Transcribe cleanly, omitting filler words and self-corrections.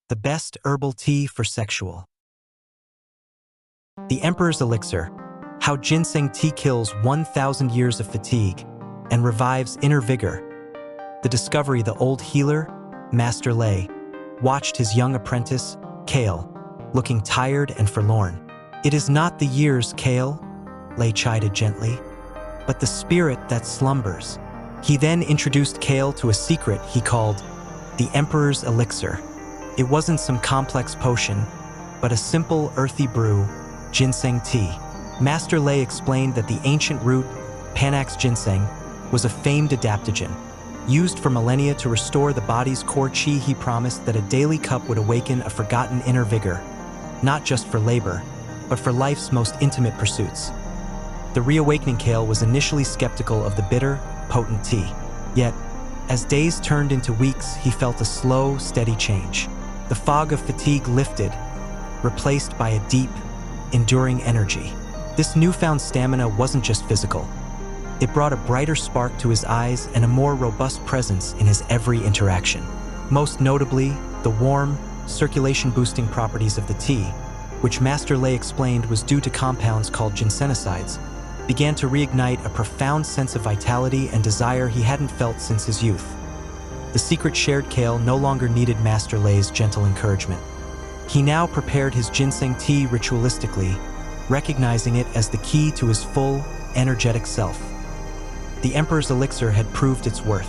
the best herbal tea for sexual. The Emperor's Elixir, how ginseng tea kills 1,000 years of fatigue and revives inner vigor. The discovery the old healer, Master Lei, watched his young apprentice, Kale, looking tired and forlorn. "It is not the years, Kale," Lei chided gently, "but the spirit that slumbers." He then introduced Kale to a secret he called the Emperor's Elixir. It wasn't some complex potion, but a simple, earthy brew, ginseng tea. Master Lei explained that the ancient root, Panax ginseng, was a famed adaptogen, used for millennia to restore the body's core qi. He promised that a daily cup would awaken a forgotten inner vigor, not just for labor, but for life's most intimate pursuits. The reawakening Kale was initially skeptical of the bitter, potent tea. Yet, as days turned into weeks, he felt a slow, steady change. The fog of fatigue lifted, replaced by a deep, enduring energy. This newfound stamina wasn't just physical. It brought a brighter spark to his eyes and a more robust presence in his every interaction. Most notably, the warm, circulation-boosting properties of the tea, which Master Lei explained was due to compounds called ginsenosides, began to reignite a profound sense of vitality and desire he hadn't felt since his youth. The secret shared Kale no longer needed Master Lei's gentle encouragement. He now prepared his ginseng tea ritualistically, recognizing it as the key to his full, energetic self. The Emperor's Elixir had proved its worth.